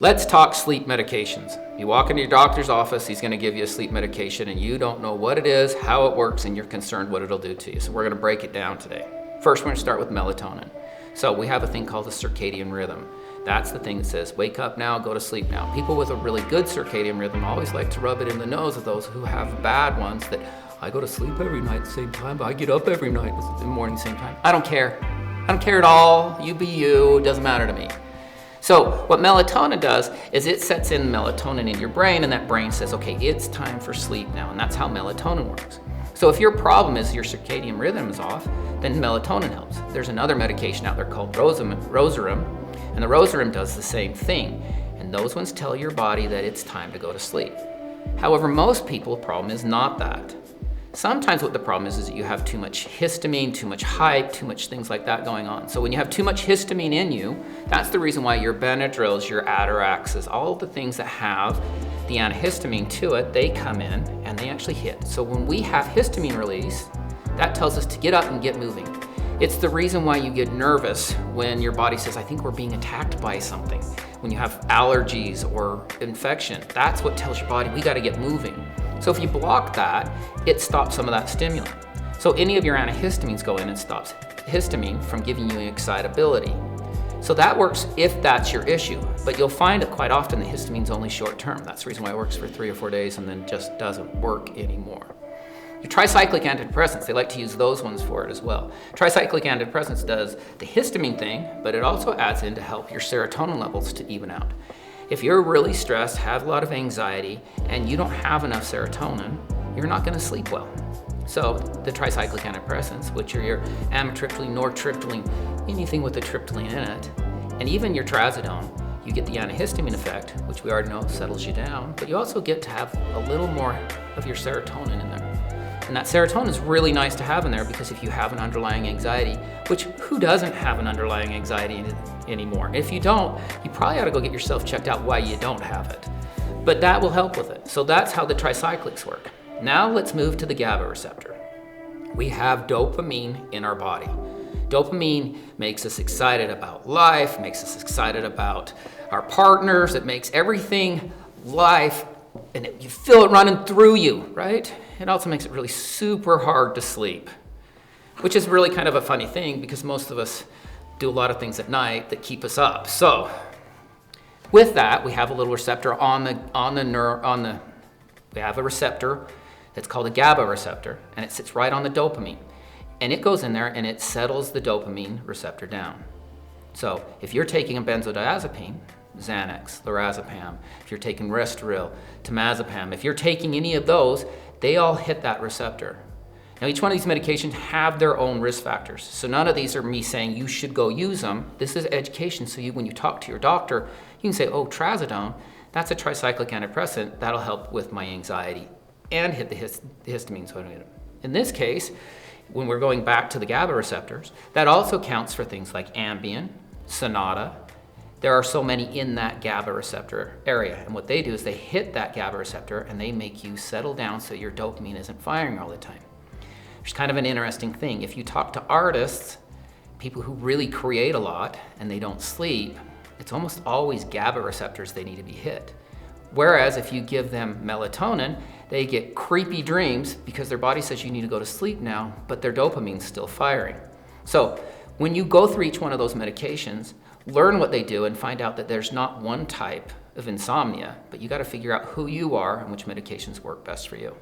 Let's talk sleep medications. You walk into your doctor's office, he's going to give you a sleep medication and you don't know what it is, how it works, and you're concerned what it'll do to you. So we're going to break it down today. First, we're going to start with melatonin. So we have a thing called the circadian rhythm. That's the thing that says, wake up now, go to sleep now. People with a really good circadian rhythm always like to rub it in the nose of those who have bad ones that I go to sleep every night at the same time, but I get up every night in the morning at the same time. I don't care. I don't care at all. You be you. It doesn't matter to me. So what melatonin does is it sets in melatonin in your brain, and that brain says, okay, it's time for sleep now, and that's how melatonin works. So if your problem is your circadian rhythm is off, then melatonin helps. There's another medication out there called Rosarim, and the Rosarim does the same thing, and those ones tell your body that it's time to go to sleep. However, most people's problem is not that. Sometimes what the problem is that you have too much histamine, too much hype, too much things like that going on. So when you have too much histamine in you, that's the reason why your Benadryls, your Ataraxes, all the things that have the antihistamine to it, they come in and they actually hit. So when we have histamine release, that tells us to get up and get moving. It's the reason why you get nervous when your body says, I think we're being attacked by something. When you have allergies or infection, that's what tells your body, we gotta get moving. So if you block that, it stops some of that stimulant. So any of your antihistamines go in and stops histamine from giving you excitability. So that works if that's your issue, but you'll find that quite often the histamine's only short term. That's the reason why it works for 3 or 4 days and then just doesn't work anymore. Your tricyclic antidepressants, they like to use those ones for it as well. Tricyclic antidepressants does the histamine thing, but it also adds in to help your serotonin levels to even out. If you're really stressed, have a lot of anxiety, and you don't have enough serotonin, you're not gonna sleep well. So the tricyclic antidepressants, which are your amitriptyline, nortriptyline, anything with a triptyline in it, and even your trazodone, you get the antihistamine effect, which we already know settles you down, but you also get to have a little more of your serotonin in there. And that serotonin is really nice to have in there because if you have an underlying anxiety, which who doesn't have an underlying anxiety anymore? If you don't, you probably ought to go get yourself checked out why you don't have it. But that will help with it. So that's how the tricyclics work. Now let's move to the GABA receptor. We have dopamine in our body. Dopamine makes us excited about life, makes us excited about our partners, it makes everything life, and you feel it running through you, right? It also makes it really super hard to sleep, which is really kind of a funny thing because most of us do a lot of things at night that keep us up. So with that, we have a little receptor we have a receptor that's called a GABA receptor, and it sits right on the dopamine. And it goes in there and it settles the dopamine receptor down. So if you're taking a benzodiazepine, Xanax, lorazepam, if you're taking Restoril, temazepam, if you're taking any of those, they all hit that receptor. Now each one of these medications have their own risk factors. So none of these are me saying you should go use them. This is education, so when you talk to your doctor, you can say, oh, trazodone, that's a tricyclic antidepressant, that'll help with my anxiety and hit the histamine. So in this case, when we're going back to the GABA receptors, that also counts for things like Ambien, Sonata. There are so many in that GABA receptor area, and what they do is they hit that GABA receptor and they make you settle down so your dopamine isn't firing all the time. There's kind of an interesting thing. If you talk to artists, people who really create a lot and they don't sleep, it's almost always GABA receptors they need to be hit. Whereas if you give them melatonin, they get creepy dreams because their body says you need to go to sleep now, but their dopamine's still firing. So when you go through each one of those medications, learn what they do and find out that there's not one type of insomnia, but you got to figure out who you are and which medications work best for you.